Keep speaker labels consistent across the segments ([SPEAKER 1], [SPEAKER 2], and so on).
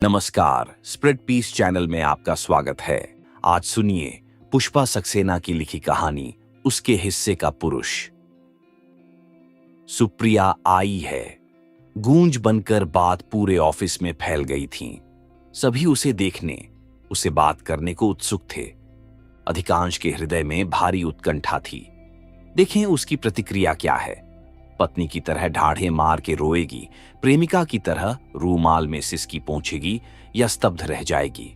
[SPEAKER 1] नमस्कार, spread piece channel में आपका स्वागत है। आज सुनिए पुष्पा सक्सेना की लिखी कहानी उसके हिस्से का पुरुष। सुप्रिया आई है। गूंज बनकर बात पूरे ऑफिस में फैल गई थी। सभी उसे देखने, उसे बात करने को उत्सुक थे। अधिकांश के हृदय में भारी उत्कंठा थी। देखें उसकी प्रतिक्रिया क्या है। पत्नी की तरह ढाढ़े मार के रोएगी, प्रेमिका की तरह रूमाल में सिसकी पोंछेगी या स्तब्ध रह जाएगी।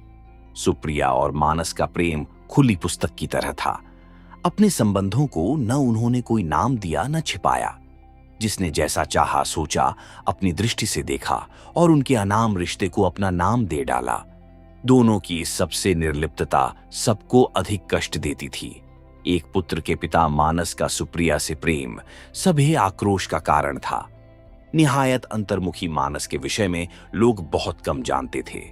[SPEAKER 1] सुप्रिया और मानस का प्रेम खुली पुस्तक की तरह था। अपने संबंधों को न उन्होंने कोई नाम दिया न छिपाया। जिसने जैसा चाहा सोचा, अपनी दृष्टि से देखा और उनके अनाम रिश्ते को अपना नाम दे डाला। दोनों की इस सबसे निर्लिप्तता सबको अधिक कष्ट देती थी। एक पुत्र के पिता मानस का सुप्रिया से प्रेम सभी आक्रोश का कारण था। निहायत अंतर्मुखी मानस के विषय में लोग बहुत कम जानते थे।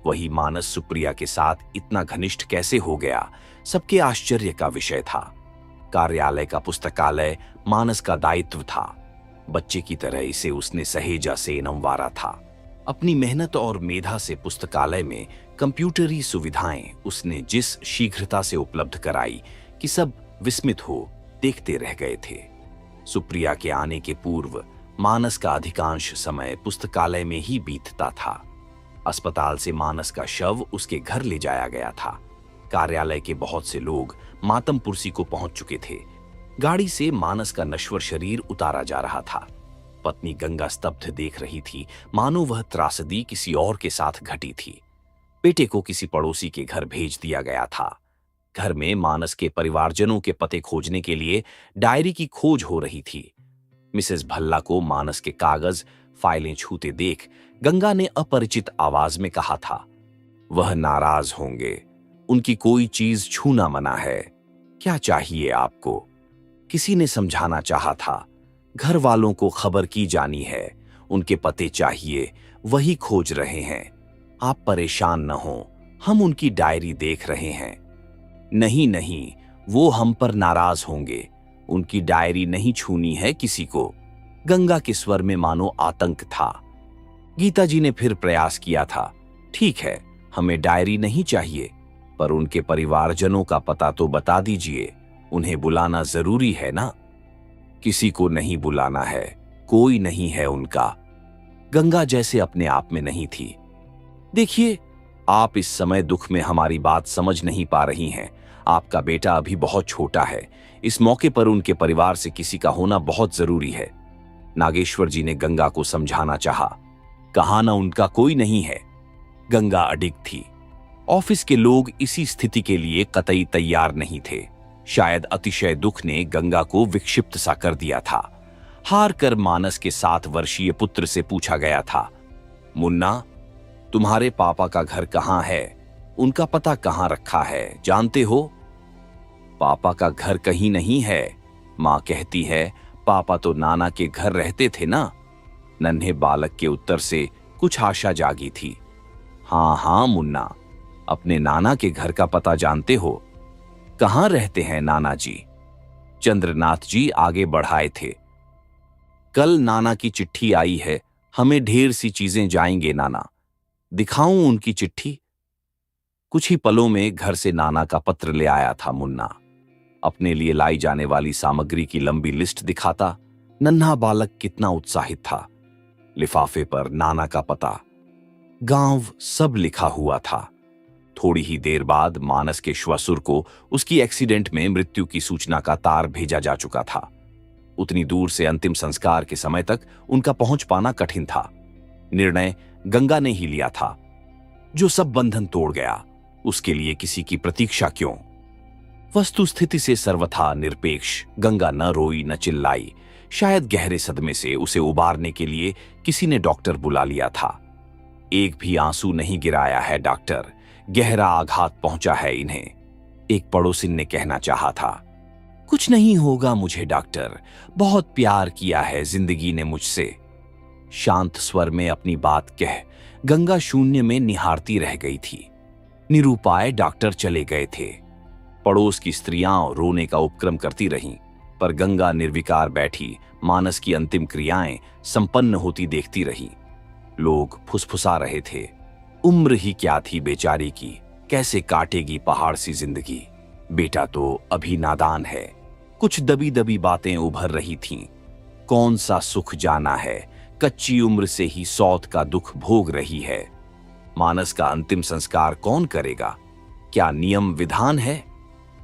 [SPEAKER 1] वही मानस सुप्रिया के साथ इतना घनिष्ठ कैसे हो गया, सबके आश्चर्य का विषय था। कार्यालय का पुस्तकालय मानस का दायित्व था। बच्चे की तरह इसे उसने सहेजा से नंवारा था। अपनी मेहनत और मेधा से पुस्तकालय में कंप्यूटरी सुविधाएं उसने जिस शीघ्रता से उपलब्ध कराई कि सब विस्मित हो देखते रह गए थे। सुप्रिया के आने के पूर्व मानस का अधिकांश समय पुस्तकालय में ही बीतता था। अस्पताल से मानस का शव उसके घर ले जाया गया था। कार्यालय के बहुत से लोग मातमपुरसी को पहुंच चुके थे। गाड़ी से मानस का नश्वर शरीर उतारा जा रहा था। पत्नी गंगा स्तब्ध देख रही थी, मानो वह त्रासदी किसी और के साथ घटी थी। बेटे को किसी पड़ोसी के घर भेज दिया गया था। घर में मानस के परिवारजनों के पते खोजने के लिए डायरी की खोज हो रही थी। मिसेस भल्ला को मानस के कागज फाइलें छूते देख गंगा ने अपरिचित आवाज में कहा था, वह नाराज होंगे, उनकी कोई चीज छूना मना है। क्या चाहिए आपको? किसी ने समझाना चाहा था, घर वालों को खबर की जानी है, उनके पते चाहिए, वही खोज रहे हैं। आप परेशान न हो, हम उनकी डायरी देख रहे हैं। नहीं नहीं, वो हम पर नाराज होंगे, उनकी डायरी नहीं छूनी है किसी को। गंगा के स्वर में मानो आतंक था। गीता जी ने फिर प्रयास किया था, ठीक है, हमें डायरी नहीं चाहिए, पर उनके परिवारजनों का पता तो बता दीजिए, उन्हें बुलाना जरूरी है ना। किसी को नहीं बुलाना है, कोई नहीं है उनका। गंगा जैसे अपने आप में नहीं थी। देखिए, आप इस समय दुख में हमारी बात समझ नहीं पा रही हैं। आपका बेटा अभी बहुत छोटा है। इस मौके पर उनके परिवार से किसी का होना बहुत जरूरी है। नागेश्वर जी ने गंगा को समझाना चाहा। कहा ना उनका कोई नहीं है। गंगा अडिग थी। ऑफिस के लोग इसी स्थिति के लिए कतई तैयार नहीं थे। शायद अतिशय दुख ने गंगा को विक्षिप्त सा कर दिया था। हार कर मानस के 7 वर्षीय पुत्र से पूछा गया था, मुन्ना, तुम्हारे पापा का घर कहाँ है? उनका पता कहाँ रखा है, जानते हो? पापा का घर कहीं नहीं है। माँ कहती है, पापा तो नाना के घर रहते थे ना। नन्हे बालक के उत्तर से कुछ आशा जागी थी। हाँ हाँ मुन्ना, अपने नाना के घर का पता जानते हो? कहाँ रहते हैं नाना जी? चंद्रनाथ जी आगे बढ़ाए थे। कल नाना की चिट्ठी आई है, हमें ढेर सी चीजें जाएंगे नाना। दिखाऊं उनकी चिट्ठी? कुछ ही पलों में घर से नाना का पत्र ले आया था मुन्ना। अपने लिए लाई जाने वाली सामग्री की लंबी लिस्ट दिखाता नन्हा बालक कितना उत्साहित था। लिफाफे पर नाना का पता, गांव सब लिखा हुआ था। थोड़ी ही देर बाद मानस के श्वसुर को उसकी एक्सीडेंट में मृत्यु की सूचना का तार भेजा जा चुका था। उतनी दूर से अंतिम संस्कार के समय तक उनका पहुंच पाना कठिन था। निर्णय गंगा ने ही लिया था। जो सब बंधन तोड़ गया, उसके लिए किसी की प्रतीक्षा क्यों? वस्तुस्थिति से सर्वथा निरपेक्ष गंगा न रोई न चिल्लाई। शायद गहरे सदमे से उसे उबारने के लिए किसी ने डॉक्टर बुला लिया था। एक भी आंसू नहीं गिराया है डॉक्टर, गहरा आघात पहुंचा है इन्हें, एक पड़ोसिन ने कहना चाहा था। कुछ नहीं होगा मुझे डॉक्टर, बहुत प्यार किया है जिंदगी ने मुझसे। शांत स्वर में अपनी बात कह गंगा शून्य में निहारती रह गई थी। निरुपाय डॉक्टर चले गए थे। पड़ोस की स्त्रियां रोने का उपक्रम करती रहीं, पर गंगा निर्विकार बैठी मानस की अंतिम क्रियाएं संपन्न होती देखती रही। लोग फुसफुसा रहे थे, उम्र ही क्या थी बेचारी की, कैसे काटेगी पहाड़ सी जिंदगी। बेटा तो अभी नादान है। कुछ दबी दबी बातें उभर रही थीं। कौन सा सुख जाना है, कच्ची उम्र से ही सौत का दुख भोग रही है। मानस का अंतिम संस्कार कौन करेगा, क्या नियम विधान है।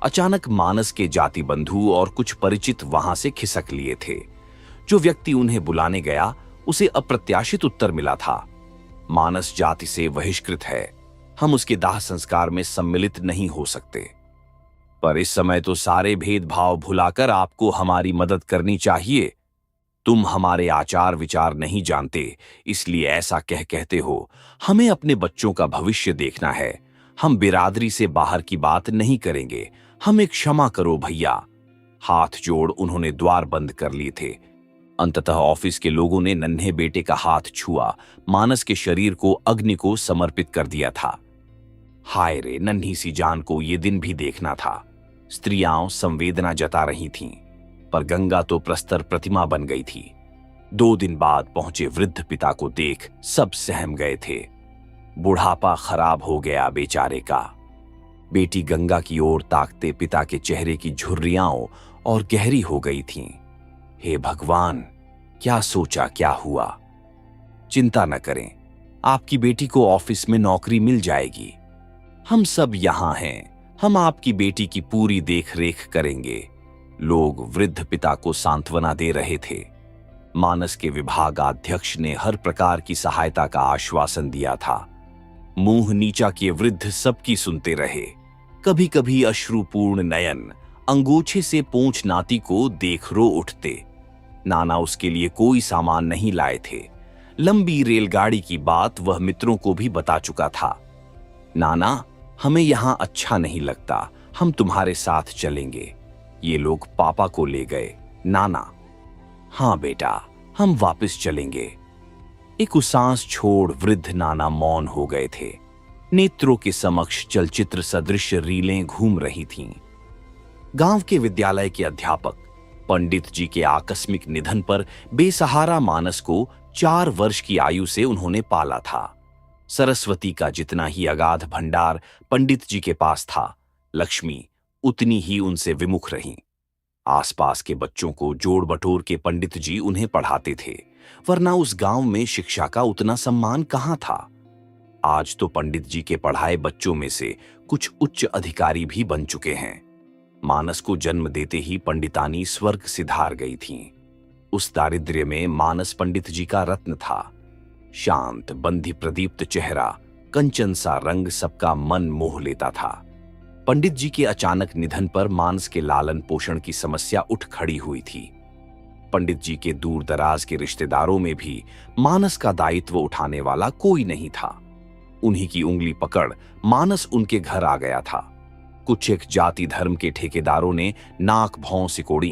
[SPEAKER 1] अचानक मानस के जाति बंधु और कुछ परिचित वहां से खिसक लिए थे। जो व्यक्ति उन्हें बुलाने गया उसे अप्रत्याशित उत्तर मिला था, मानस जाति से बहिष्कृत है, हम उसके दाह संस्कार में सम्मिलित नहीं हो सकते। पर इस समय तो सारे भेदभाव भुलाकर आपको हमारी मदद करनी चाहिए। तुम हमारे आचार विचार नहीं जानते, इसलिए ऐसा कहते हो। हमें अपने बच्चों का भविष्य देखना है। हम बिरादरी से बाहर की बात नहीं करेंगे। हमें क्षमा करो भैया। हाथ जोड़ उन्होंने द्वार बंद कर लिए थे। अंततः ऑफिस के लोगों ने नन्हे बेटे का हाथ छुआ, मानस के शरीर को अग्नि को समर्पित कर दिया था। हाय रे, नन्ही सी जान को ये दिन भी देखना था। स्त्रियां संवेदना जता रही थीं, पर गंगा तो प्रस्तर प्रतिमा बन गई थी। 2 दिन बाद पहुंचे वृद्ध पिता को देख सब सहम गए थे। बुढ़ापा खराब हो गया बेचारे का। बेटी गंगा की ओर ताकते पिता के चेहरे की झुर्रियां और गहरी हो गई थीं। हे भगवान, क्या सोचा क्या हुआ। चिंता न करें, आपकी बेटी को ऑफिस में नौकरी मिल जाएगी। हम सब यहां हैं, हम आपकी बेटी की पूरी देखरेख करेंगे। लोग वृद्ध पिता को सांत्वना दे रहे थे। मानस के विभागाध्यक्ष ने हर प्रकार की सहायता का आश्वासन दिया था। मुंह नीचा किए वृद्ध सबकी सुनते रहे। कभी कभी अश्रुपूर्ण नयन अंगोछे से पोंछ नाती को देख रो उठते। नाना उसके लिए कोई सामान नहीं लाए थे। लंबी रेलगाड़ी की बात वह मित्रों को भी बता चुका था। नाना, हमें यहां अच्छा नहीं लगता, हम तुम्हारे साथ चलेंगे। ये लोग पापा को ले गए। नाना, हां बेटा, हम वापस चलेंगे। एक उसांस छोड़ वृद्ध नाना मौन हो गए थे। नेत्रों के समक्ष चलचित्र सदृश रीलें घूम रही थीं। गांव के विद्यालय के अध्यापक पंडित जी के आकस्मिक निधन पर बेसहारा मानस को 4 वर्ष की आयु से उन्होंने पाला था। सरस्वती का जितना ही अगाध भंडार पंडित जी के पास था, लक्ष्मी उतनी ही उनसे विमुख रहीं। आसपास के बच्चों को जोड़ बटोर के पंडित जी उन्हें पढ़ाते थे, वरना उस गांव में शिक्षा का उतना सम्मान कहां था। आज तो पंडित जी के पढ़ाए बच्चों में से कुछ उच्च अधिकारी भी बन चुके हैं। मानस को जन्म देते ही पंडितानी स्वर्ग सिधार गई थीं। उस दारिद्र्य में मानस पंडित जी का रत्न था। शांत, बंधी प्रदीप्त चेहरा, कंचन सा रंग सबका मन मोह लेता था। पंडित जी के अचानक निधन पर मानस के लालन पोषण की समस्या उठ खड़ी हुई थी। पंडित जी के दूर दराज के रिश्तेदारों में भी मानस का दायित्व उठाने वाला कोई नहीं था। उन्हीं की उंगली पकड़ मानस उनके घर आ गया था। कुछ एक जाति धर्म के ठेकेदारों ने नाक भौं सिकोड़ी,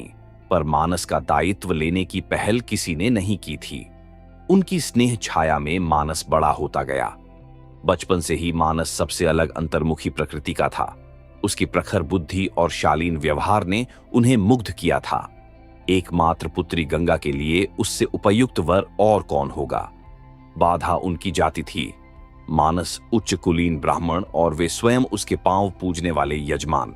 [SPEAKER 1] पर मानस का दायित्व लेने की पहल किसी ने नहीं की थी। उनकी स्नेह छाया में मानस बड़ा होता गया। बचपन से ही मानस सबसे अलग अंतर्मुखी प्रकृति का था। उसकी प्रखर बुद्धि और शालीन व्यवहार ने उन्हें मुग्ध किया था। एकमात्र पुत्री गंगा के लिए उससे उपयुक्त वर और कौन होगा। बाधा उनकी जाति थी। मानस उच्च कुलीन ब्राह्मण और वे स्वयं उसके पांव पूजने वाले यजमान।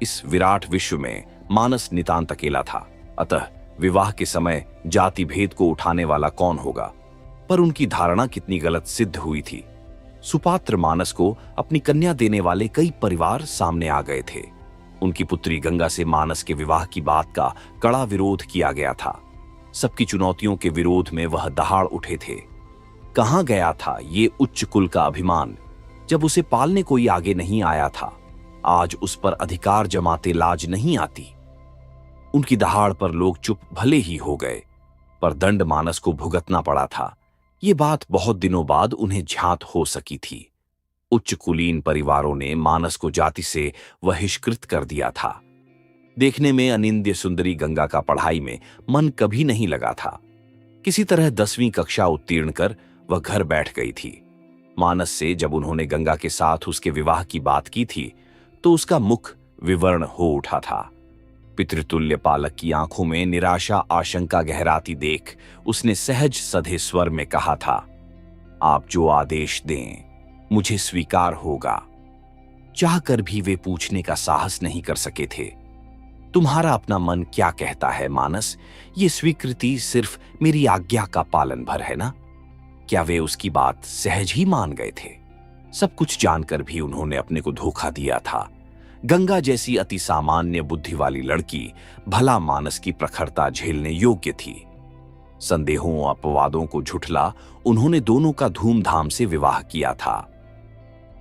[SPEAKER 1] इस विराट विश्व में मानस नितांत अकेला था। अतः विवाह के समय जाति भेद को उठाने वाला कौन होगा। पर उनकी धारणा कितनी गलत सिद्ध हुई थी। सुपात्र मानस को अपनी कन्या देने वाले कई परिवार सामने आ गए थे। उनकी पुत्री गंगा से मानस के विवाह की बात का कड़ा विरोध किया गया था। सबकी चुनौतियों के विरोध में वह दहाड़ उठे थे। कहां गया था ये उच्च कुल का अभिमान, जब उसे पालने कोई आगे नहीं आया था। आज उस पर अधिकार जमाते लाज नहीं आती। उनकी दहाड़ पर लोग चुप भले ही हो गए, पर दंड मानस को भुगतना पड़ा था। ये बात बहुत दिनों बाद उन्हें झांत हो सकी थी। उच्च कुलीन परिवारों ने मानस को जाति से बहिष्कृत कर दिया था। देखने में अनिंद्य सुंदरी गंगा का पढ़ाई में मन कभी नहीं लगा था। किसी तरह 10वीं कक्षा उत्तीर्ण कर वह घर बैठ गई थी। मानस से जब उन्होंने गंगा के साथ उसके विवाह की बात की थी तो उसका मुख विवर्ण हो उठा था। पितृतुल्य पालक की आंखों में निराशा आशंका गहराती देख उसने सहज सधे स्वर में कहा था, आप जो आदेश दें। मुझे स्वीकार होगा। चाहकर भी वे पूछने का साहस नहीं कर सके थे। तुम्हारा अपना मन क्या कहता है मानस? ये स्वीकृति सिर्फ मेरी आज्ञा का पालन भर है ना? क्या वे उसकी बात सहज ही मान गए थे? सब कुछ जानकर भी उन्होंने अपने को धोखा दिया था। गंगा जैसी अति सामान्य बुद्धि वाली लड़की भला मानस की प्रखरता झेलने योग्य थी। संदेहों अपवादों को झुठला उन्होंने दोनों का धूमधाम से विवाह किया था।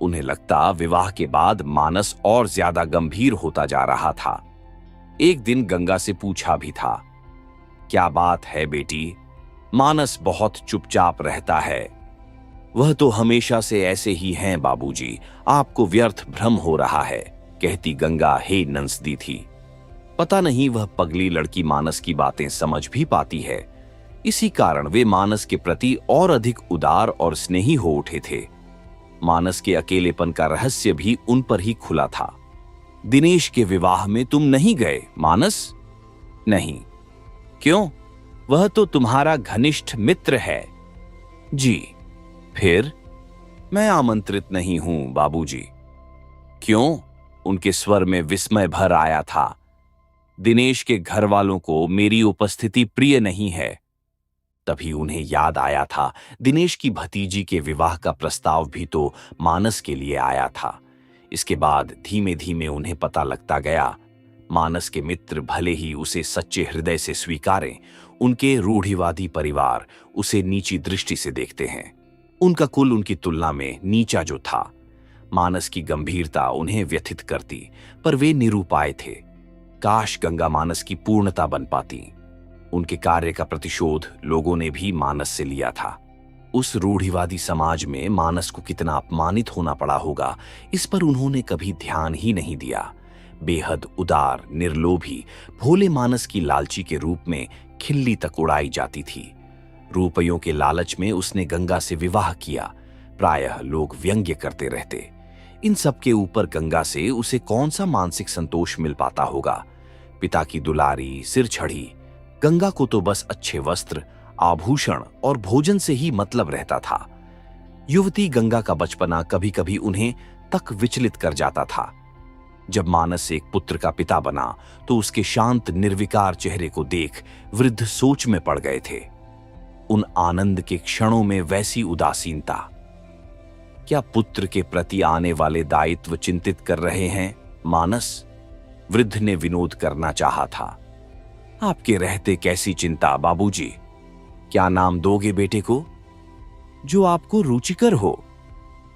[SPEAKER 1] उन्हें लगता विवाह के बाद मानस और ज्यादा गंभीर होता जा रहा था। एक दिन गंगा से पूछा भी था, क्या बात है बेटी? मानस बहुत चुपचाप रहता है। वह तो हमेशा से ऐसे ही हैं बाबूजी, आपको व्यर्थ भ्रम हो रहा है, कहती गंगा हे नंसदी थी। पता नहीं वह पगली लड़की मानस की बातें समझ भी पाती है। इसी कारण वे मानस के प्रति और अधिक उदार और स्नेही हो उठे थे। मानस के अकेलेपन का रहस्य भी उन पर ही खुला था। दिनेश के विवाह में तुम नहीं गए मानस? नहीं। क्यों? वह तो तुम्हारा घनिष्ठ मित्र है। जी। फिर? मैं आमंत्रित नहीं हूं बाबूजी। क्यों? उनके स्वर में विस्मय भर आया था। दिनेश के घर वालों को मेरी उपस्थिति प्रिय नहीं है। तभी उन्हें याद आया था दिनेश की भतीजी के विवाह का प्रस्ताव भी तो मानस के लिए आया था। इसके बाद धीमे धीमे उन्हें पता लगता गया, मानस के मित्र भले ही उसे सच्चे हृदय से स्वीकारें, उनके रूढ़िवादी परिवार उसे नीची दृष्टि से देखते हैं। उनका कुल उनकी तुलना में नीचा जो था। मानस की गंभीरता उन्हें व्यथित करती, पर वे निरुपाय थे। काश गंगा मानस की पूर्णता बन पाती। उनके कार्य का प्रतिशोध लोगों ने भी मानस से लिया था। उस रूढ़िवादी समाज में मानस को कितना अपमानित होना पड़ा होगा, इस पर उन्होंने कभी ध्यान ही नहीं दिया। बेहद उदार, निर्लोभी, भोले मानस की लालची के रूप में खिल्ली तक उड़ाई जाती थी। रुपयों के लालच में उसने गंगा से विवाह किया। प्रायः लोग व्यंग्य करते रहते। इन सब के ऊपर गंगा से उसे कौन सा मानसिक संतोष मिल पाता होगा? पिता की दुलारी, सिर छड़ी। गंगा को तो बस अच्छे वस्त्र, आभूषण और भोजन से ही मतलब रहता था। युवती गंगा का बचपना कभी कभी उन्हें तक विचलित कर जाता था। जब मानस एक पुत्र का पिता बना तो उसके शांत निर्विकार चेहरे को देख वृद्ध सोच में पड़ गए थे। उन आनंद के क्षणों में वैसी उदासीनता। क्या पुत्र के प्रति आने वाले दायित्व चिंतित कर रहे हैं मानस? वृद्ध ने विनोद करना चाहा था। आपके रहते कैसी चिंता बाबूजी। क्या नाम दोगे बेटे को? जो आपको रुचिकर हो।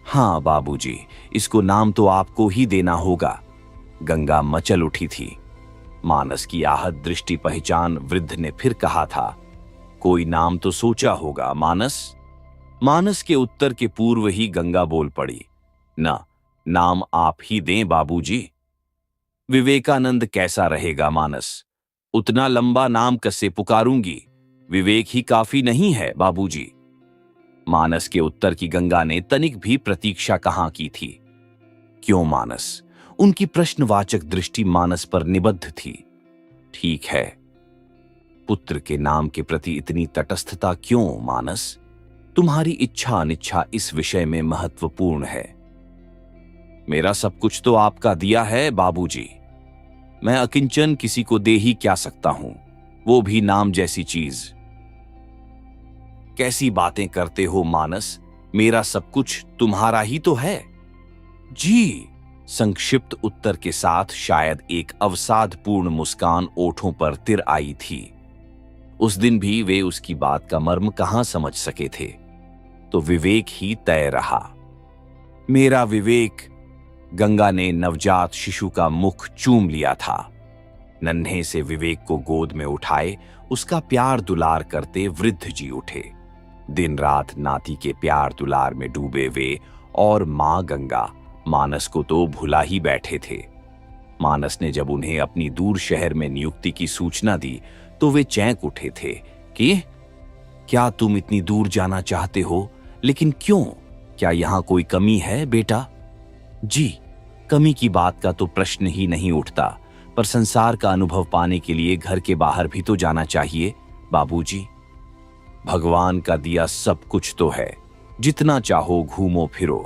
[SPEAKER 1] हाँ बाबूजी, इसको नाम तो आपको ही देना होगा। गंगा मचल उठी थी। मानस की आहत दृष्टि पहचान वृद्ध ने फिर कहा था, कोई नाम तो सोचा होगा मानस? मानस के उत्तर के पूर्व ही गंगा बोल पड़ी, ना, नाम आप ही दें बाबूजी। विवेकानंद कैसा रहेगा मानस? उतना लंबा नाम कैसे पुकारूंगी? विवेक ही काफी नहीं है बाबूजी। मानस के उत्तर की गंगा ने तनिक भी प्रतीक्षा कहां की थी। क्यों मानस? उनकी प्रश्नवाचक दृष्टि मानस पर निबद्ध थी। ठीक है, पुत्र के नाम के प्रति इतनी तटस्थता क्यों मानस? तुम्हारी इच्छा अनिच्छा इस विषय में महत्वपूर्ण है। मेरा सब कुछ तो आपका दिया है बाबूजी। मैं अकिंचन किसी को दे ही क्या सकता हूं, वो भी नाम जैसी चीज। कैसी बातें करते हो मानस? मेरा सब कुछ तुम्हारा ही तो है। जी। संक्षिप्त उत्तर के साथ शायद एक अवसादपूर्ण मुस्कान ओठों पर तिर आई थी। उस दिन भी वे उसकी बात का मर्म कहां समझ सके थे। तो विवेक ही तय रहा। मेरा विवेक। गंगा ने नवजात शिशु का मुख चूम लिया था। नन्हे से विवेक को गोद में उठाए उसका प्यार दुलार करते वृद्ध जी उठे। दिन रात नाती के प्यार दुलार में डूबे वे और मां गंगा मानस को तो भुला ही बैठे थे। मानस ने जब उन्हें अपनी दूर शहर में नियुक्ति की सूचना दी तो वे चैंक उठे थे कि क्या तुम इतनी दूर जाना चाहते हो? लेकिन क्यों? क्या यहां कोई कमी है बेटा? जी, कमी की बात का तो प्रश्न ही नहीं उठता, पर संसार का अनुभव पाने के लिए घर के बाहर भी तो जाना चाहिए बाबूजी। भगवान का दिया सब कुछ तो है, जितना चाहो घूमो फिरो।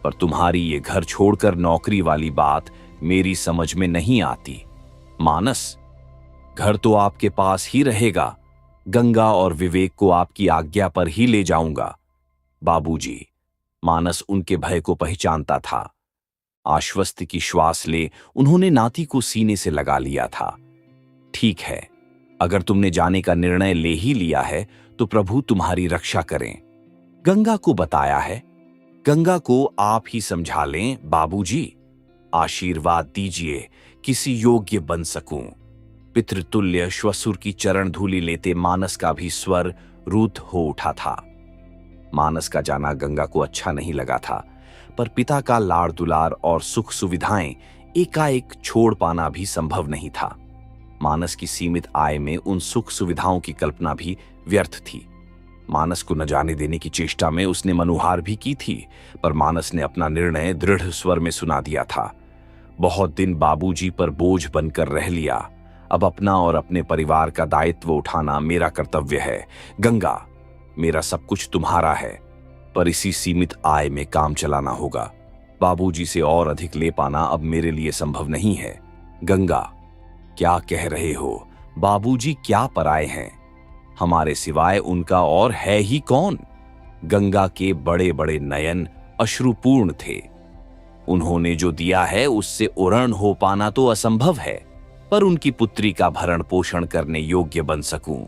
[SPEAKER 1] पर तुम्हारी ये घर छोड़कर नौकरी वाली बात मेरी समझ में नहीं आती। मानस, घर तो आपके पास ही रहेगा। गंगा और विवेक को आपकी आज्ञा पर ही ले जाऊंगा। बाबूजी, मानस उनके भय को पहचानता था। आश्वस्त की श्वास ले उन्होंने नाती को सीने से लगा लिया था। ठीक है, अगर तुमने जाने का निर्णय ले ही लिया है तो प्रभु तुम्हारी रक्षा करें। गंगा को बताया है। गंगा को आप ही समझा लें। बाबूजी, आशीर्वाद दीजिए किसी योग्य बन सकूं। पितृतुल्य श्वसुर की चरण धूलि लेते मानस का भी स्वर रुद्ध हो उठा था। मानस का जाना गंगा को अच्छा नहीं लगा था, पर पिता का लाड़ दुलार और सुख सुविधाएं एकाएक छोड़ पाना भी संभव नहीं था। मानस की सीमित आय में उन सुख सुविधाओं की कल्पना भी व्यर्थ थी। मानस को न जाने देने की चेष्टा में उसने मनुहार भी की थी, पर मानस ने अपना निर्णय दृढ़ स्वर में सुना दिया था। बहुत दिन बाबूजी पर बोझ बनकर रह लिया, अब अपना और अपने परिवार का दायित्व उठाना मेरा कर्तव्य है। गंगा, मेरा सब कुछ तुम्हारा है, पर इसी सीमित आय में काम चलाना होगा। बाबूजी से और अधिक ले पाना अब मेरे लिए संभव नहीं है। गंगा, क्या कह रहे हो? बाबूजी क्या पराए हैं? हमारे सिवाय उनका और है ही कौन? गंगा के बड़े बड़े नयन अश्रुपूर्ण थे। उन्होंने जो दिया है उससे उरण हो पाना तो असंभव है, पर उनकी पुत्री का भरण पोषण करने योग्य बन सकूं,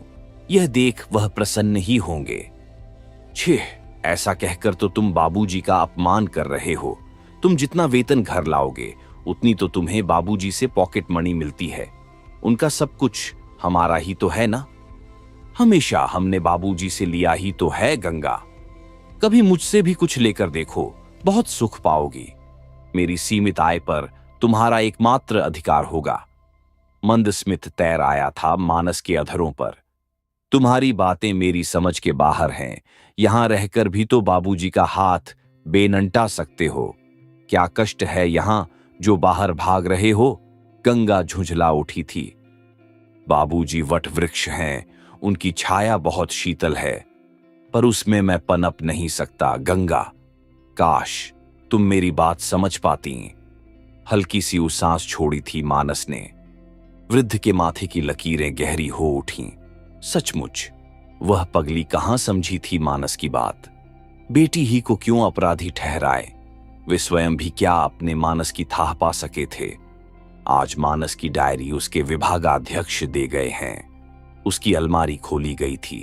[SPEAKER 1] यह देख वह प्रसन्न ही होंगे। छिह, ऐसा कहकर तो तुम बाबूजी का अपमान कर रहे हो। तुम जितना वेतन घर लाओगे उतनी तो तुम्हें बाबूजी से पॉकेट मनी मिलती है। उनका सब कुछ हमारा ही तो है ना। हमेशा हमने बाबूजी से लिया ही तो है। गंगा, कभी मुझसे भी कुछ लेकर देखो, बहुत सुख पाओगी। मेरी सीमित आय पर तुम्हारा एकमात्र अधिकार होगा। मंदस्मित तैर आया था मानस के अधरों पर। तुम्हारी बातें मेरी समझ के बाहर हैं। यहां रहकर भी तो बाबूजी का हाथ बेनंटा सकते हो। क्या कष्ट है यहां जो बाहर भाग रहे हो? गंगा झुंझला उठी थी। बाबूजी वट वृक्ष हैं, उनकी छाया बहुत शीतल है, पर उसमें मैं पनप नहीं सकता। गंगा, काश तुम मेरी बात समझ पाती। हल्की सी सांस छोड़ी थी मानस ने। वृद्ध के माथे की लकीरें गहरी हो उठीं। सचमुच वह पगली कहां समझी थी मानस की बात। बेटी ही को क्यों अपराधी ठहराए? वे स्वयं भी क्या अपने मानस की थाह पा सके थे? आज मानस की डायरी उसके विभागाध्यक्ष दे गए हैं। उसकी अलमारी खोली गई थी।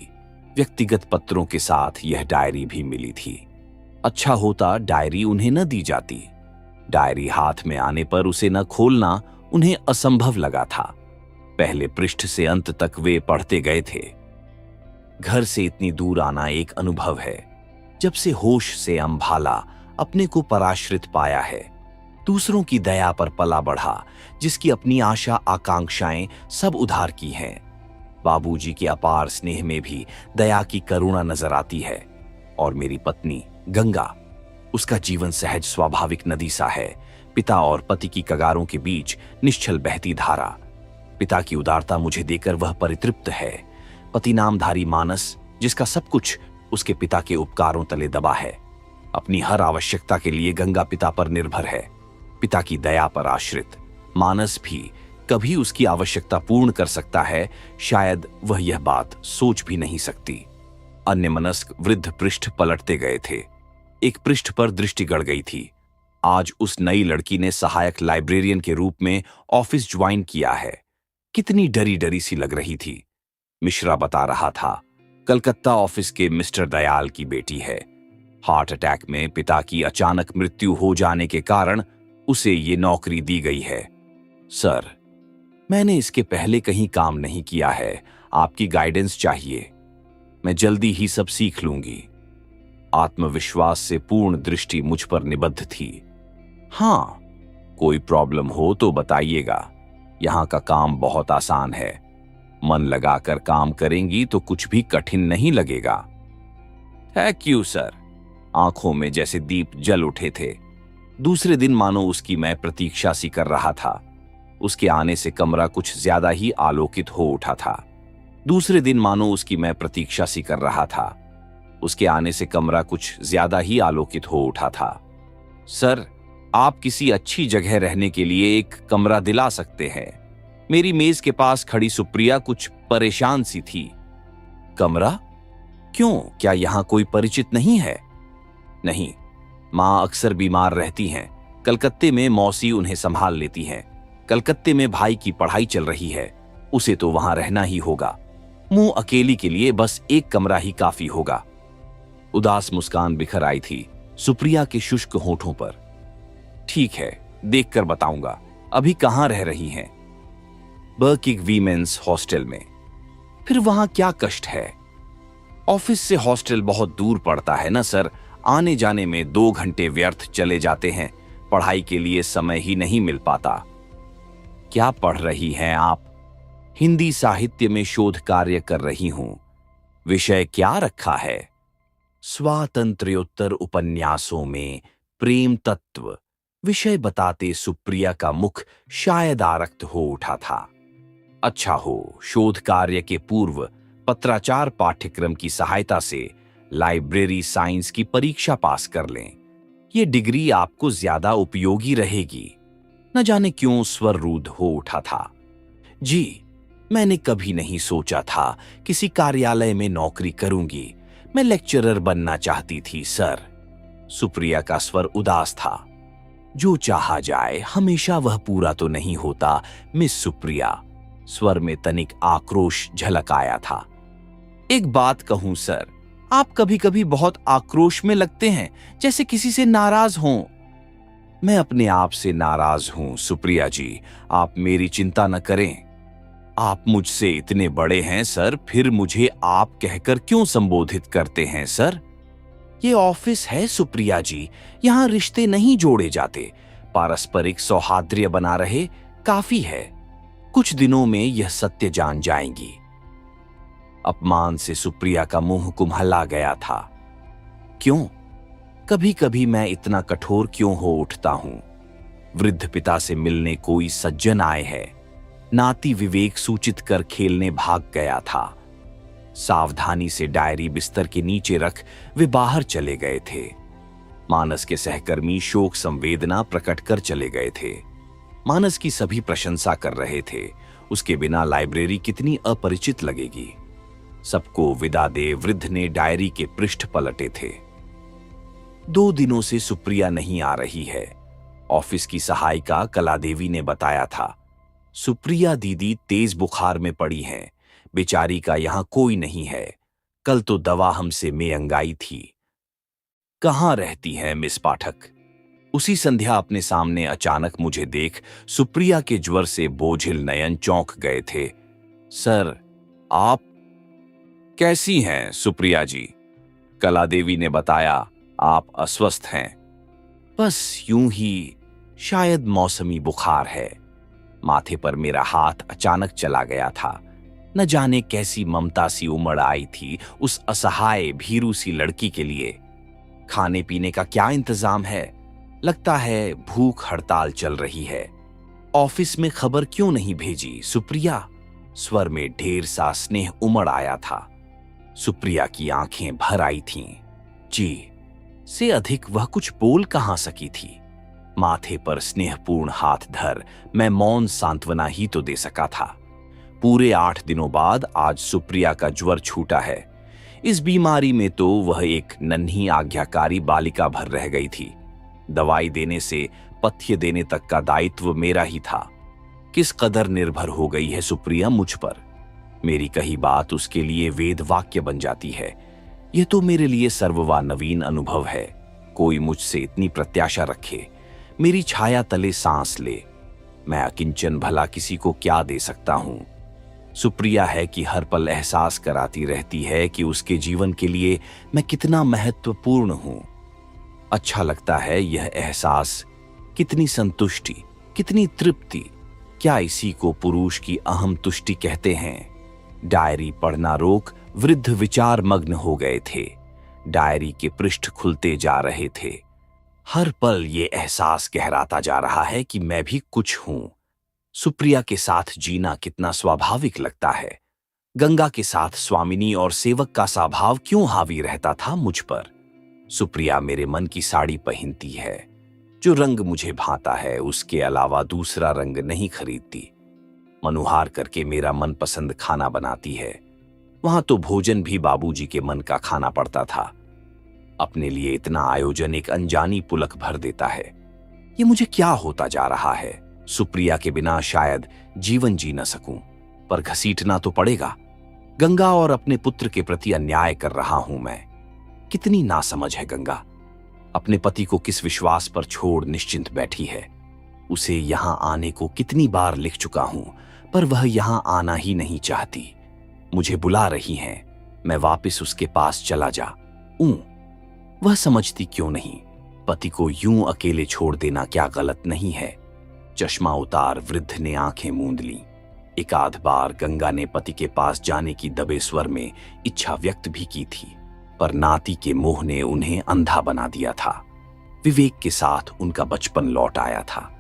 [SPEAKER 1] व्यक्तिगत पत्रों के साथ यह डायरी भी मिली थी। अच्छा होता डायरी उन्हें न दी जाती। डायरी हाथ में आने पर उसे न खोलना उन्हें असंभव लगा था। पहले पृष्ठ से अंत तक वे पढ़ते गए थे। घर से इतनी दूर आना एक अनुभव है। जब से होश से अंभाला अपने को पराश्रित पाया है, दूसरों की दया पर पला बढ़ा, जिसकी अपनी आशा आकांक्षाएं सब उधार की हैं। बाबूजी के अपार स्नेह में भी दया की करुणा नजर आती है। और मेरी पत्नी गंगा, उसका जीवन सहज स्वाभाविक नदी सा है। पिता और पति की कगारों के बीच निश्चल बहती धारा। पिता की उदारता मुझे देकर वह परितृप्त है। पति नामधारी मानस, जिसका सब कुछ उसके पिता के उपकारों तले दबा है, अपनी हर आवश्यकता के लिए गंगा पिता पर निर्भर है। पिता की दया पर आश्रित मानस भी कभी उसकी आवश्यकता पूर्ण कर सकता है, शायद वह यह बात सोच भी नहीं सकती। अन्यमनस्क वृद्ध पृष्ठ पलटते गए थे। एक पृष्ठ पर दृष्टि गड़ गई थी। आज उस नई लड़की ने सहायक लाइब्रेरियन के रूप में ऑफिस ज्वाइन किया है। कितनी डरी डरी सी लग रही थी। मिश्रा बता रहा था, कलकत्ता ऑफिस के मिस्टर दयाल की बेटी है। हार्ट अटैक में पिता की अचानक मृत्यु हो जाने के कारण उसे ये नौकरी दी गई है। सर, मैंने इसके पहले कहीं काम नहीं किया है। आपकी गाइडेंस चाहिए। मैं जल्दी ही सब सीख लूंगी। आत्मविश्वास से पूर्ण दृष्टि मुझ पर निबद्ध थी। हाँ, कोई प्रॉब्लम हो तो बताइएगा। यहां का काम बहुत आसान है। मन लगाकर काम करेंगी तो कुछ भी कठिन नहीं लगेगा। Thank you sir. आंखों में जैसे दीप जल उठे थे। दूसरे दिन मानो उसकी मैं प्रतीक्षा सी कर रहा था। उसके आने से कमरा कुछ ज्यादा ही आलोकित हो उठा था। दूसरे दिन मानो उसकी मैं प्रतीक्षा सी कर रहा था। उसके आने से कमरा कुछ ज्यादा ही आलोकित हो उठा था। सर, आप किसी अच्छी जगह रहने के लिए एक कमरा दिला सकते हैं। मेरी मेज के पास खड़ी सुप्रिया कुछ परेशान सी थी। कमरा? क्यों, क्या यहां कोई परिचित नहीं है? नहीं, मां अक्सर बीमार रहती हैं। कलकत्ते में मौसी उन्हें संभाल लेती हैं। कलकत्ते में भाई की पढ़ाई चल रही है, उसे तो वहां रहना ही होगा। मुंह अकेली के लिए बस एक कमरा ही काफी होगा। उदास मुस्कान बिखर आई थी सुप्रिया के शुष्क होठों पर। ठीक है, देखकर बताऊंगा। अभी कहां रह रही हैं? बर्किग वीमेंस हॉस्टल में। फिर वहां क्या कष्ट है? ऑफिस से हॉस्टल बहुत दूर पड़ता है ना सर। आने जाने में 2 घंटे व्यर्थ चले जाते हैं। पढ़ाई के लिए समय ही नहीं मिल पाता। क्या पढ़ रही हैं आप? हिंदी साहित्य में शोध कार्य कर रही हूं। विषय क्या रखा है? स्वातंत्र्योत्तर उपन्यासों में प्रेम तत्व। विषय बताते सुप्रिया का मुख शायद आरक्त हो उठा था। अच्छा हो, शोध कार्य के पूर्व पत्राचार पाठ्यक्रम की सहायता से लाइब्रेरी साइंस की परीक्षा पास कर लें। ये डिग्री आपको ज्यादा उपयोगी रहेगी। न जाने क्यों स्वर रुद्ध हो उठा था। जी, मैंने कभी नहीं सोचा था किसी कार्यालय में नौकरी करूंगी। मैं लेक्चरर बनना चाहती थी सर। सुप्रिया का स्वर उदास था। जो चाहा जाए, हमेशा वह पूरा तो नहीं होता मिस सुप्रिया। स्वर में तनिक आक्रोश झलक आया था। एक बात कहूं सर, आप कभी कभी बहुत आक्रोश में लगते हैं, जैसे किसी से नाराज हों। मैं अपने आप से नाराज हूं सुप्रिया जी, आप मेरी चिंता न करें। आप मुझसे इतने बड़े हैं सर, फिर मुझे आप कहकर क्यों संबोधित करते हैं सर? ये ऑफिस है सुप्रिया जी, यहां रिश्ते नहीं जोड़े जाते। पारस्परिक सौहार्द्य बना रहे काफी है। कुछ दिनों में यह सत्य जान जाएंगी। अपमान से सुप्रिया का मुंह कुम्हला गया था। क्यों? कभी कभी मैं इतना कठोर क्यों हो उठता हूं? वृद्ध पिता से मिलने कोई सज्जन आए हैं। नाती विवेक सूचित कर खेलने भाग गया था। सावधानी से डायरी बिस्तर के नीचे रख वे बाहर चले गए थे। मानस के सहकर्मी शोक संवेदना प्रकट कर चले गए थे। मानस की सभी प्रशंसा कर रहे थे। उसके बिना लाइब्रेरी कितनी अपरिचित लगेगी। सबको विदा दे वृद्ध ने डायरी के पृष्ठ पलटे थे। 2 दिनों से सुप्रिया नहीं आ रही है। ऑफिस की सहायिका कलादेवी ने बताया था। सुप्रिया दीदी तेज बुखार में पड़ी हैं। बेचारी का यहां कोई नहीं है। कल तो दवा हमसे मेंगाई थी। कहां रहती है मिस पाठक? उसी संध्या अपने सामने अचानक मुझे देख सुप्रिया के ज्वर से बोझिल नयन चौंक गए थे। सर, आप कैसी हैं सुप्रिया जी? कलादेवी ने बताया, आप अस्वस्थ हैं। बस यूं ही, शायद मौसमी बुखार है। माथे पर मेरा हाथ अचानक चला गया था। न जाने कैसी ममता सी उमड़ आई थी उस असहाय भीरू सी लड़की के लिए। खाने पीने का क्या इंतजाम है? लगता है भूख हड़ताल चल रही है। ऑफिस में खबर क्यों नहीं भेजी सुप्रिया? स्वर में ढेर सा स्नेह उमड़ आया था। सुप्रिया की आंखें भर आई थीं। जी से अधिक वह कुछ बोल कहां सकी थी। माथे पर स्नेहपूर्ण हाथ धर मैं मौन सांत्वना ही तो दे सका था। पूरे 8 दिनों बाद आज सुप्रिया का ज्वर छूटा है। इस बीमारी में तो वह एक नन्ही आज्ञाकारी बालिका भर रह गई थी। दवाई देने से पथ्य देने तक का दायित्व मेरा ही था। किस कदर निर्भर हो गई है सुप्रिया मुझ पर। मेरी कही बात उसके लिए वेद वाक्य बन जाती है। यह तो मेरे लिए सर्ववा नवीन अनुभव है। कोई मुझसे इतनी प्रत्याशा रखे, मेरी छाया तले सांस ले। मैं अकिंचन भला किसी को क्या दे सकता हूं? सुप्रिया है कि हर पल एहसास कराती रहती है कि उसके जीवन के लिए मैं कितना महत्वपूर्ण हूं। अच्छा लगता है यह एहसास। कितनी संतुष्टि, कितनी तृप्ति। क्या इसी को पुरुष की अहम तुष्टि कहते हैं? डायरी पढ़ना रोक वृद्ध विचार मग्न हो गए थे। डायरी के पृष्ठ खुलते जा रहे थे। हर पल ये एहसास गहराता जा रहा है कि मैं भी कुछ हूं। सुप्रिया के साथ जीना कितना स्वाभाविक लगता है। गंगा के साथ स्वामिनी और सेवक का स्वभाव क्यों हावी रहता था मुझ पर? सुप्रिया मेरे मन की साड़ी पहनती है। जो रंग मुझे भाता है उसके अलावा दूसरा रंग नहीं खरीदती। मनुहार करके मेरा मनपसंद खाना बनाती है। वहां तो भोजन भी बाबूजी के मन का खाना पड़ता था। अपने लिए इतना आयोजन एक अनजानी पुलक भर देता है। ये मुझे क्या होता जा रहा है? सुप्रिया के बिना शायद जीवन जी न सकूं, पर घसीटना तो पड़ेगा। गंगा और अपने पुत्र के प्रति अन्याय कर रहा हूं मैं। कितनी नासमझ है गंगा। अपने पति को किस विश्वास पर छोड़ निश्चिंत बैठी है। उसे यहां आने को कितनी बार लिख चुका हूं, पर वह यहां आना ही नहीं चाहती। मुझे बुला रही हैं, मैं वापस उसके पास चला जाऊं। वह समझती क्यों नहीं? पति को यूं अकेले छोड़ देना क्या गलत नहीं है? चश्मा उतार वृद्ध ने आंखें मूंद लीं। एक आध बार गंगा ने पति के पास जाने की दबे स्वर में इच्छा व्यक्त भी की थी, पर नाती के मोह ने उन्हें अंधा बना दिया था। विवेक के साथ उनका बचपन लौट आया था।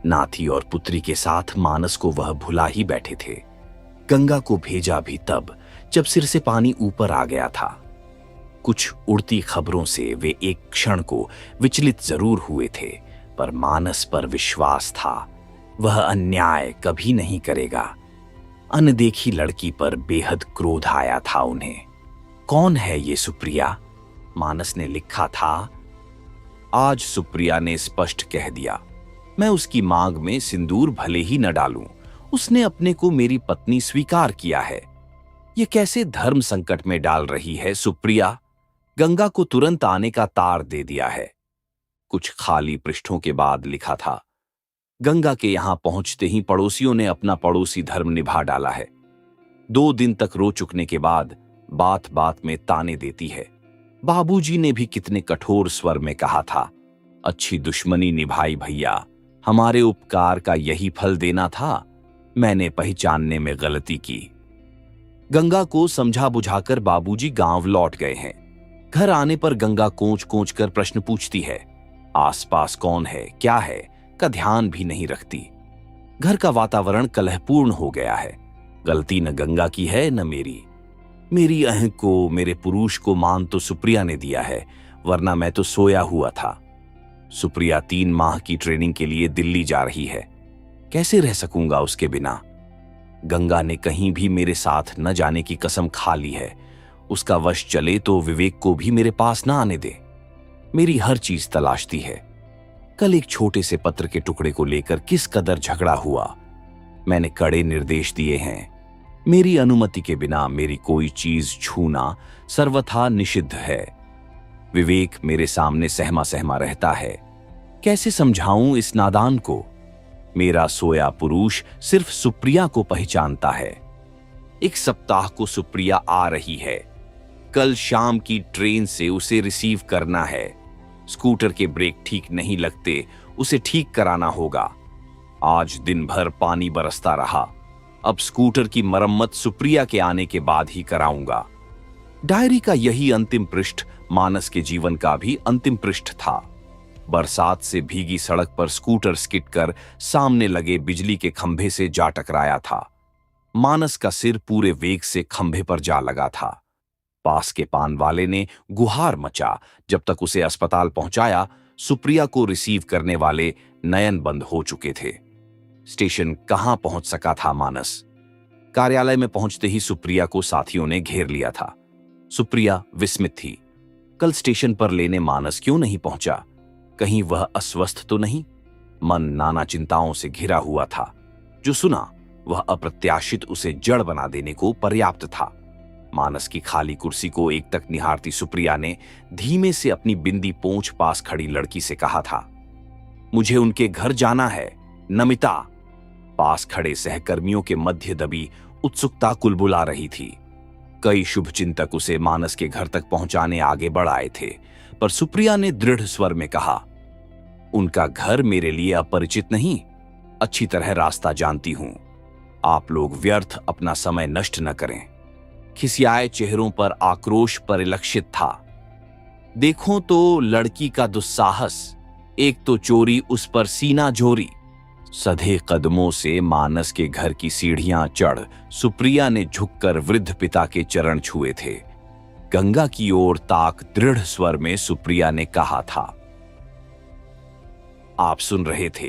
[SPEAKER 1] नाती और पुत्री के साथ मानस को वह भुला ही बैठे थे। गंगा को भेजा भी तब जब सिर से पानी ऊपर आ गया था। कुछ उड़ती खबरों से वे एक क्षण को विचलित जरूर हुए थे, पर मानस पर विश्वास था। वह अन्याय कभी नहीं करेगा। अनदेखी लड़की पर बेहद क्रोध आया था उन्हें। कौन है ये सुप्रिया? मानस ने लिखा था। आज सुप्रिया ने स्पष्ट कह दिया, मैं उसकी मांग में सिंदूर भले ही न डालूं, उसने अपने को मेरी पत्नी स्वीकार किया है। ये कैसे धर्म संकट में डाल रही है सुप्रिया? गंगा को तुरंत आने का तार दे दिया है। कुछ खाली पृष्ठों के बाद लिखा था, गंगा के यहां पहुंचते ही पड़ोसियों ने अपना पड़ोसी धर्म निभा डाला है। 2 दिन तक रो चुकने के बाद बात बात में ताने देती है। बाबूजी ने भी कितने कठोर स्वर में कहा था, अच्छी दुश्मनी निभाई भैया, हमारे उपकार का यही फल देना था। मैंने पहचानने में गलती की। गंगा को समझा बुझाकर बाबूजी गांव लौट गए हैं। घर आने पर गंगा कोंच कोंच कर प्रश्न पूछती है। आसपास कौन है, क्या है का ध्यान भी नहीं रखती। घर का वातावरण कलहपूर्ण हो गया है। गलती न गंगा की है न मेरी। मेरी अहं को, मेरे पुरुष को मान तो सुप्रिया ने दिया है, वरना मैं तो सोया हुआ था। सुप्रिया 3 माह की ट्रेनिंग के लिए दिल्ली जा रही है। कैसे रह सकूंगा उसके बिना? गंगा ने कहीं भी मेरे साथ न जाने की कसम खा ली है। उसका वश चले तो विवेक को भी मेरे पास न आने दे। मेरी हर चीज तलाशती है। कल एक छोटे से पत्र के टुकड़े को लेकर किस कदर झगड़ा हुआ। मैंने कड़े निर्देश दिए हैं। मेरी अनुमति के बिना मेरी कोई चीज छूना सर्वथा निषिद्ध है। विवेक मेरे सामने सहमा सहमा रहता है। कैसे समझाऊं इस नादान को? मेरा सोया पुरुष सिर्फ सुप्रिया को पहचानता है। 1 सप्ताह को सुप्रिया आ रही है। कल शाम की ट्रेन से उसे रिसीव करना है। स्कूटर के ब्रेक ठीक नहीं लगते, उसे ठीक कराना होगा। आज दिन भर पानी बरसता रहा। अब स्कूटर की मरम्मत सुप्रिया के आने के बाद ही कराऊंगा। डायरी का यही अंतिम पृष्ठ मानस के जीवन का भी अंतिम पृष्ठ था। बरसात से भीगी सड़क पर स्कूटर स्किड कर सामने लगे बिजली के खंभे से जा टकराया था। मानस का सिर पूरे वेग से खंभे पर जा लगा था। पास के पान वाले ने गुहार मचा। जब तक उसे अस्पताल पहुंचाया, सुप्रिया को रिसीव करने वाले नयन बंद हो चुके थे। स्टेशन कहां पहुंच सका था मानस? कार्यालय में पहुंचते ही सुप्रिया को साथियों ने घेर लिया था। सुप्रिया विस्मित थी। कल स्टेशन पर लेने मानस क्यों नहीं पहुंचा? कहीं वह अस्वस्थ तो नहीं? मन नाना चिंताओं से घिरा हुआ था। जो सुना वह अप्रत्याशित उसे जड़ बना देने को पर्याप्त था। मानस की खाली कुर्सी को एक तक निहारती सुप्रिया ने धीमे से अपनी बिंदी पोंछ पास खड़ी लड़की से कहा था, मुझे उनके घर जाना है नमिता। पास खड़े सहकर्मियों के मध्य दबी उत्सुकता कुलबुला रही थी। कई शुभचिंतक उसे मानस के घर तक पहुंचाने आगे बढ़ आए थे, पर सुप्रिया ने दृढ़ स्वर में कहा, उनका घर मेरे लिए अपरिचित नहीं, अच्छी तरह रास्ता जानती हूं। आप लोग व्यर्थ अपना समय नष्ट न करें। खिसियाए चेहरों पर आक्रोश परिलक्षित था। देखो तो लड़की का दुस्साहस, एक तो चोरी उस पर सीना जोरी। सधे कदमों से मानस के घर की सीढ़ियां चढ़ सुप्रिया ने झुककर वृद्ध पिता के चरण छुए थे। गंगा की ओर ताक दृढ़ स्वर में सुप्रिया ने कहा था, आप सुन रहे थे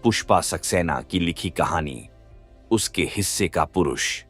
[SPEAKER 1] पुष्पा सक्सेना की लिखी कहानी उसके हिस्से का पुरुष।